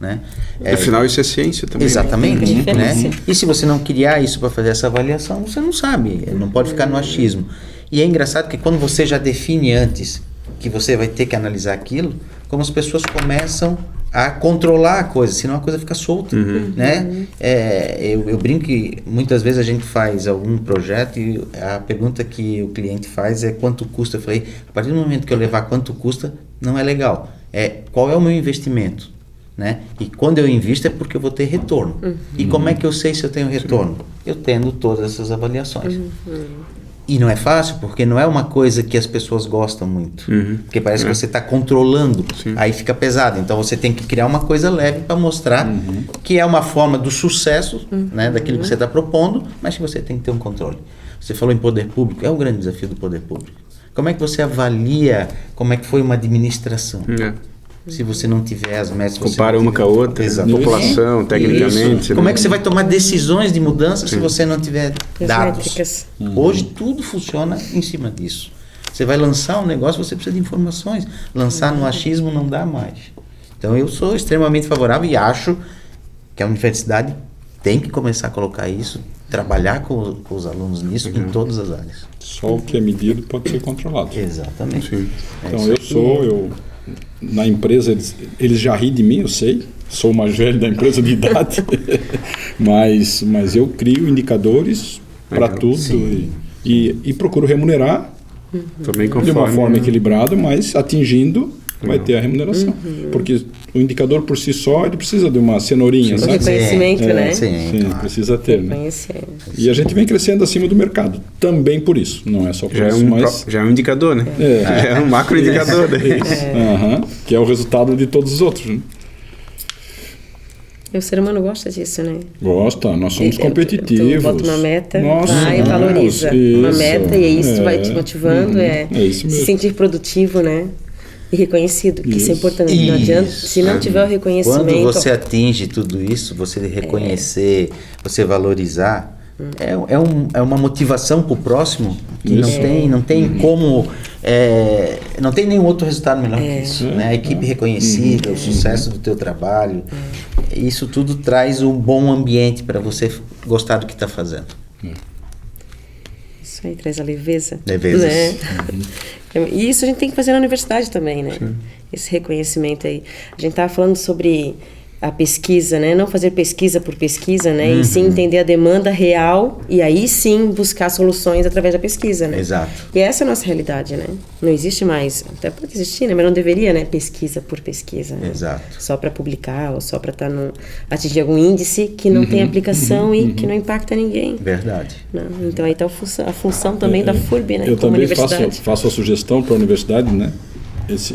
Né? Afinal, isso é ciência também. Exatamente. Né? E se você não criar isso para fazer essa avaliação, você não sabe, não pode ficar no achismo. E é engraçado que quando você já define antes que você vai ter que analisar aquilo, como as pessoas começam a controlar a coisa, senão a coisa fica solta. Né? Eu brinco que muitas vezes a gente faz algum projeto e a pergunta que o cliente faz é quanto custa. Eu falei, a partir do momento que eu levar quanto custa, não é legal. Qual é o meu investimento? Né? E quando eu invisto é porque eu vou ter retorno. E como é que eu sei se eu tenho retorno? Eu tendo todas essas avaliações. E não é fácil, porque não é uma coisa que as pessoas gostam muito. Porque parece que você está controlando, aí fica pesado. Então você tem que criar uma coisa leve para mostrar que é uma forma do sucesso, né, daquilo que você está propondo, mas que você tem que ter um controle. Você falou em poder público, é um grande desafio do poder público. Como é que você avalia como é que foi uma administração? Se você não tiver as métricas... Compara uma com a outra, população, tecnicamente. Como é que você vai tomar decisões de mudança se você não tiver dados? Hoje tudo funciona em cima disso. Você vai lançar um negócio, você precisa de informações. Lançar no achismo não dá mais. Então eu sou extremamente favorável e acho que a universidade tem que começar a colocar isso, trabalhar com os alunos nisso em todas as áreas. Só o que é medido pode ser controlado. Exatamente. Então na empresa, eles já riem de mim, eu sei, sou o mais velho da empresa de idade, mas eu crio indicadores para tudo e procuro remunerar também de uma forma equilibrada, mas atingindo vai ter a remuneração. Porque o indicador por si só, ele precisa de uma cenourinha, sabe? Reconhecimento, né? Sim, precisa ter. Né? E a gente vem crescendo acima do mercado, também por isso. Não é só por isso, mas... Já é um indicador, né? Já é um macro indicador. Que é o resultado de todos os outros. Né? E o ser humano gosta disso, né? Gosta, nós somos competitivos. Tu bota uma meta, vai e valoriza. Uma meta e isso vai te motivando, se sentir produtivo, né? E reconhecido, que isso é importante. Não adianta, se não tiver o reconhecimento... Quando você atinge tudo isso, você reconhecer, você valorizar, é uma motivação para o próximo que não tem como... não tem nenhum outro resultado melhor que isso. Né? A equipe reconhecida, o sucesso do teu trabalho, isso tudo traz um bom ambiente para você gostar do que está fazendo. Isso aí traz a leveza. Né? E isso a gente tem que fazer na universidade também, né? Esse reconhecimento aí. A gente estava falando sobre a pesquisa, né? Não fazer pesquisa por pesquisa, né? E sim entender a demanda real e aí sim buscar soluções através da pesquisa, né? Exato. E essa é a nossa realidade, né? Não existe mais, até pode existir, né? Mas não deveria, né? Pesquisa por pesquisa. Né? Exato. Só para publicar ou só para atingir algum índice que não tem aplicação e que não impacta ninguém. Verdade. Não, então aí está a função também da FURB, né? Eu também faço a sugestão para a universidade, né?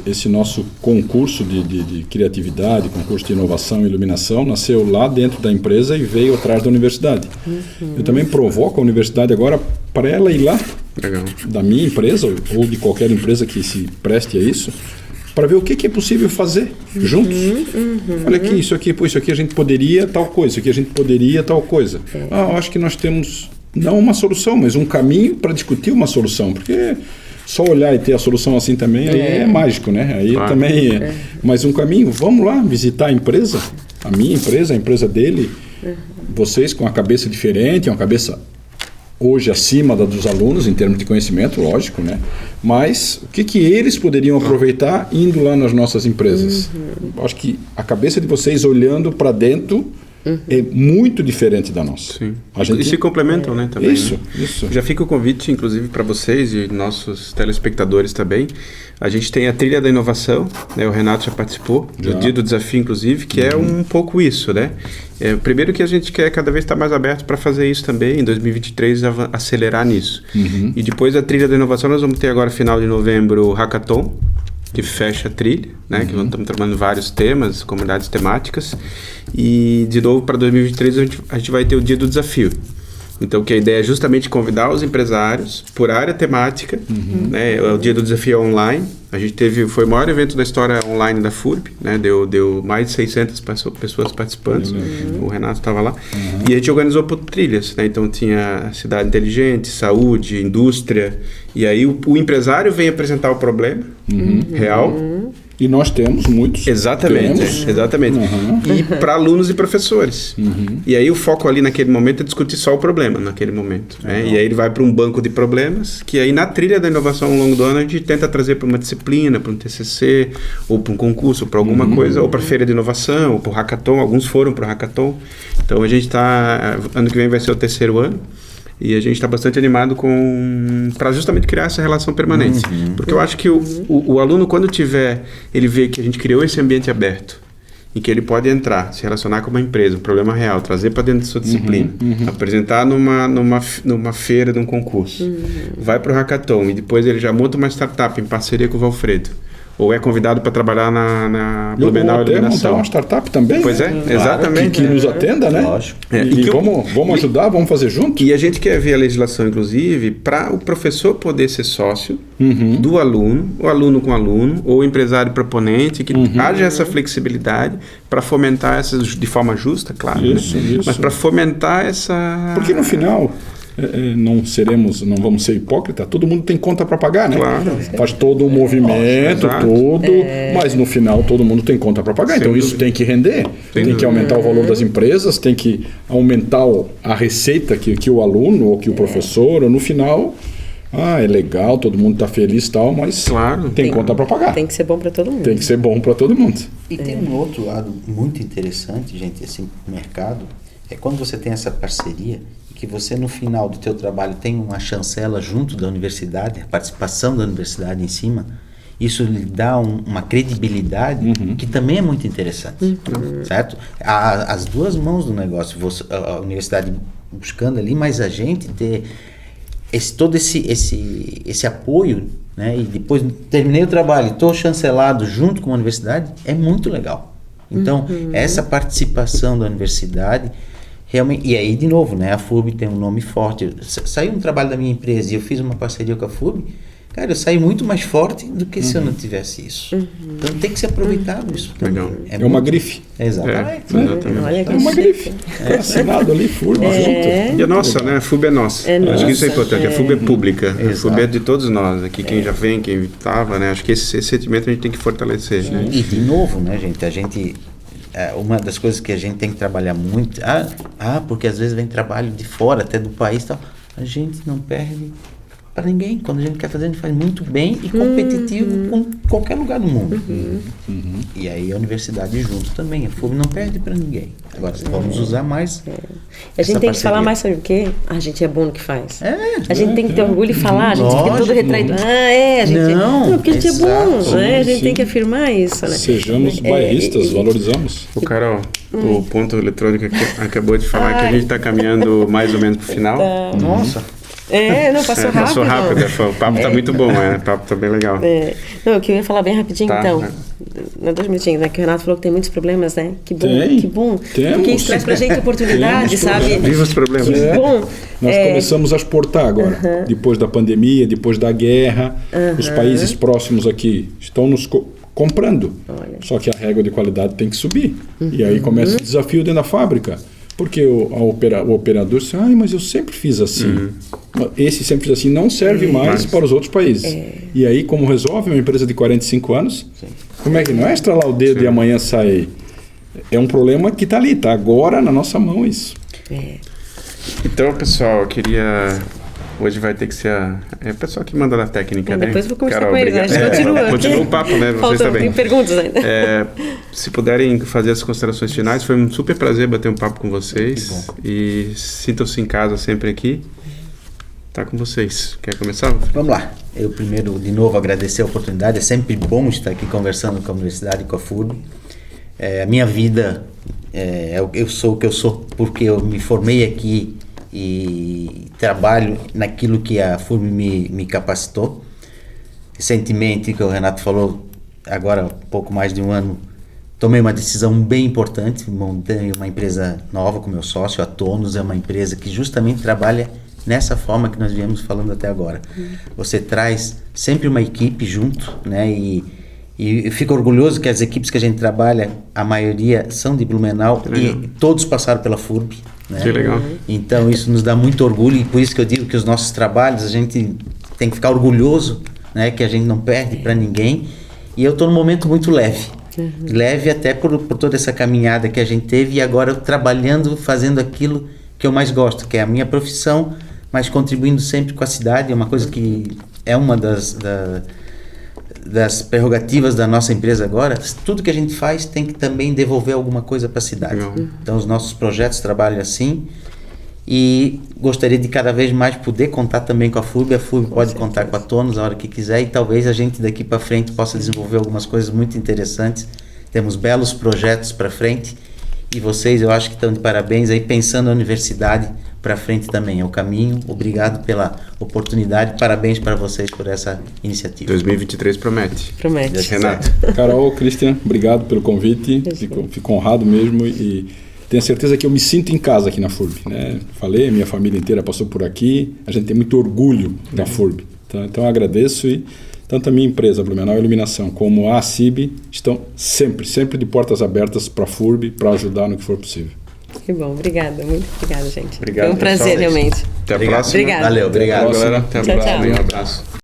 esse nosso concurso de criatividade, concurso de inovação e iluminação, nasceu lá dentro da empresa e veio atrás da universidade. Eu também provoco a universidade agora para ela ir lá, da minha empresa ou de qualquer empresa que se preste a isso, para ver o que é possível fazer juntos. Olha aqui, isso aqui a gente poderia tal coisa, isso aqui a gente poderia tal coisa. Eu acho que nós temos, não uma solução, mas um caminho para discutir uma solução, porque só olhar e ter a solução assim também, aí é mágico, né? Aí também mas um caminho, vamos lá visitar a empresa, a minha empresa, a empresa dele, vocês com a cabeça diferente, uma cabeça hoje acima da dos alunos em termos de conhecimento, lógico, né? Mas o que eles poderiam aproveitar indo lá nas nossas empresas? Acho que a cabeça de vocês olhando para dentro é muito diferente da nossa. Sim. E se complementam, né? Também, isso. Já fica o convite, inclusive, para vocês e nossos telespectadores também. A gente tem a Trilha da Inovação, né? O Renato já participou, do Dia do Desafio, inclusive, que é um pouco isso, né? Primeiro que a gente quer cada vez estar mais aberto para fazer isso também, em 2023, acelerar nisso. E depois da Trilha da Inovação, nós vamos ter agora, final de novembro, o Hackathon, que fecha a trilha, né? Que estamos trabalhando vários temas, comunidades temáticas. E, de novo, para 2023, a gente vai ter o Dia do Desafio. Então, que a ideia é justamente convidar os empresários por área temática, né? O Dia do Desafio online. A gente foi o maior evento da história online da FURB, né? Deu mais de 600 pessoas participantes. O Renato estava lá. E a gente organizou por trilhas, né? Então, tinha cidade inteligente, saúde, indústria. E aí, o empresário vem apresentar o problema real. E nós temos muitos. Exatamente. E para alunos e professores. E aí o foco ali naquele momento é discutir só o problema naquele momento. Né? E aí ele vai para um banco de problemas, que aí na trilha da inovação ao longo do ano a gente tenta trazer para uma disciplina, para um TCC, ou para um concurso, para alguma coisa, ou para feira de inovação, ou para o Hackathon. Alguns foram para o Hackathon. Então a gente está, ano que vem vai ser o 3º ano. E a gente está bastante animado para justamente criar essa relação permanente. Porque eu acho que o aluno, quando ele vê que a gente criou esse ambiente aberto, em que ele pode entrar, se relacionar com uma empresa, um problema real, trazer para dentro da sua disciplina, apresentar numa feira de um concurso, vai para o Hackathon e depois ele já monta uma startup em parceria com o Valfredo, ou é convidado para trabalhar na Blumenau Iluminação. Montar uma startup também. Pois é, exatamente. Que nos atenda, né? Lógico. E vamos ajudar, vamos fazer junto. E a gente quer ver a legislação, inclusive, para o professor poder ser sócio do aluno, o aluno com aluno, ou o empresário proponente, que haja essa flexibilidade para fomentar essas, de forma justa, claro. Isso. Mas para fomentar essa... Porque no final... não vamos ser hipócritas, todo mundo tem conta para pagar, né? Claro. Faz todo o movimento, mas no final todo mundo tem conta para pagar. Então isso tem que render, tem que aumentar o valor das empresas, tem que aumentar a receita que o aluno ou que o professor, ou no final, é legal, todo mundo está feliz e tal, mas tem conta para pagar. Tem que ser bom para todo mundo. Tem que ser bom para todo mundo. E tem um outro lado muito interessante, gente, assim, no mercado, é quando você tem essa parceria, que você no final do teu trabalho tem uma chancela junto da universidade, a participação da universidade em cima, isso lhe dá uma credibilidade que também é muito interessante, certo? As duas mãos do negócio, a universidade buscando ali, mas a gente ter todo esse apoio, né? E depois terminei o trabalho, estou chancelado junto com a universidade, é muito legal. Então, essa participação da universidade realmente, e aí de novo, né, a FURB tem um nome forte. Saiu um trabalho da minha empresa e eu fiz uma parceria com a FURB, cara, eu saí muito mais forte do que se eu não tivesse isso. Então tem que ser aproveitado isso também. É uma grife. Exatamente. É uma grife. Assinado ali, FURB junto. E a nossa, né? A FURB é nossa. Acho que isso é importante. A FURB é pública. A FURB é de todos nós. Aqui quem já vem, quem estava, né? Acho que esse sentimento a gente tem que fortalecer. Né? E de novo, né, gente? A gente... uma das coisas que a gente tem que trabalhar muito, porque às vezes vem trabalho de fora, até do país e tal, a gente não perde para ninguém. Quando a gente quer fazer, a gente faz muito bem e competitivo com qualquer lugar do mundo. E aí a universidade junto também, a FURB não perde para ninguém. Agora, vamos usar mais a gente tem que falar mais sobre o quê? A gente é bom no que faz. A gente tem que ter orgulho e falar, a gente fica todo retraído. A gente... Não, porque a gente é bom, né? A gente tem que afirmar isso, né? Sejamos bairristas, valorizamos. O Carol, o ponto eletrônico acabou de falar que a gente está caminhando mais ou menos para o final. Nossa! Não, passou rápido. Passou rápido, o papo tá muito bom, o papo tá bem legal. Não, o que eu ia falar bem rapidinho, então. 2 minutinhos, né? Que o Renato falou que tem muitos problemas, né? Que bom, que bom. Temos. Porque isso traz pra gente oportunidade, sabe? Viva os problemas. Que bom. Nós começamos a exportar agora, depois da pandemia, depois da guerra. Os países próximos aqui estão nos comprando. Olha. Só que a régua de qualidade tem que subir. E aí começa o desafio dentro da fábrica. Porque o operador diz, mas eu sempre fiz assim. Esse sempre fiz assim não serve mais para os outros países. E aí, como resolve uma empresa de 45 anos? Sim. Como é que não é estralar o dedo e amanhã sair? É um problema que está ali, está agora na nossa mão isso. Então, pessoal, eu queria... Hoje vai ter que ser a pessoa que manda da técnica, né? Depois vou conversar Carol, com eles, a gente continua o papo, né? Vocês também. Tem perguntas ainda. Se puderem fazer as considerações finais, foi um super prazer bater um papo com vocês. E sintam-se em casa sempre aqui. Tá com vocês. Quer começar? Vamos lá. Eu primeiro, de novo, agradecer a oportunidade. É sempre bom estar aqui conversando com a Universidade e com a FURB. A minha vida, eu sou o que eu sou porque eu me formei aqui e trabalho naquilo que a FURB me capacitou. Recentemente, que o Renato falou, agora há pouco mais de um ano, tomei uma decisão bem importante, montei uma empresa nova com meu sócio, a Tonos, é uma empresa que justamente trabalha nessa forma que nós viemos falando até agora. Você traz sempre uma equipe junto, né? E eu fico orgulhoso que as equipes que a gente trabalha, a maioria são de Blumenau e todos passaram pela FURB. Né? Que legal. Então isso nos dá muito orgulho e por isso que eu digo que os nossos trabalhos a gente tem que ficar orgulhoso, né? Que a gente não perde para ninguém. E eu estou num momento muito leve. Leve até por toda essa caminhada que a gente teve e agora trabalhando, fazendo aquilo que eu mais gosto, que é a minha profissão, mas contribuindo sempre com a cidade. É uma coisa que é uma das prerrogativas da nossa empresa agora. Tudo que a gente faz tem que também devolver alguma coisa para a cidade. Então os nossos projetos trabalham assim e gostaria de cada vez mais poder contar também com a FURB. A FURB pode contar com a Tonos a hora que quiser e talvez a gente daqui para frente possa desenvolver algumas coisas muito interessantes. Temos belos projetos para frente e vocês eu acho que estão de parabéns aí pensando na universidade para frente também, é o caminho. Obrigado pela oportunidade, parabéns para vocês por essa iniciativa. 2023 promete. Renato. Carol, Christian, obrigado pelo convite, fico honrado mesmo e tenho certeza que eu me sinto em casa aqui na FURB, né? Falei, minha família inteira passou por aqui, a gente tem muito orgulho da FURB, tá? Então eu agradeço e tanto a minha empresa, Blumenau Iluminação, como a CIB estão sempre de portas abertas para a FURB, para ajudar no que for possível. Que bom, obrigada, muito obrigada, gente. Obrigado, foi um prazer, pessoal. realmente. Até a próxima. Obrigada. Valeu, obrigado. Até a próxima. Tchau. Um abraço.